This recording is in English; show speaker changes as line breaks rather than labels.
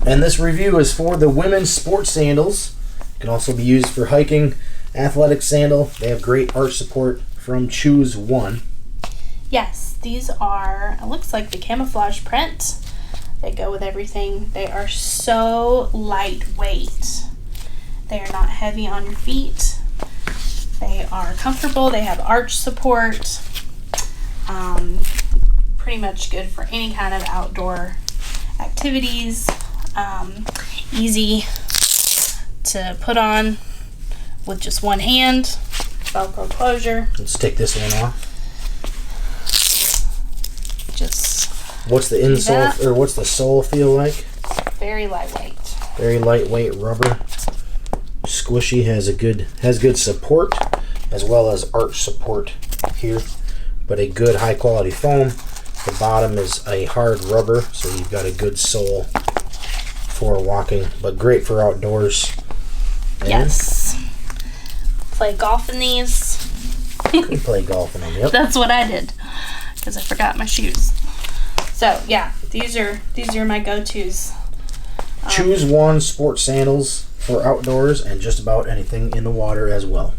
And this review is for the women's sports sandals. Can also be used for hiking, athletic sandal. They have great arch support from CHOOSEONE.
Yes, these are, it looks like the camouflage print. They go with everything. They are so lightweight. They are not heavy on your feet. They are comfortable. They have arch support. Pretty much good for any kind of outdoor activities. Easy to put on with just one hand. Velcro closure.
Let's take this one off.
Just
what's the insole or what's the sole feel like?
Very lightweight.
Very lightweight rubber. Squishy, has good support as well as arch support here, but a good high quality foam. The bottom is a hard rubber, so you've got a good sole for walking, but great for outdoors. And
yes. Play golf in these.
Could play golf in them. Yep.
That's what I did because I forgot my shoes. So yeah, these are my go-tos.
CHOOSEONE sports sandals for outdoors and just about anything in the water as well.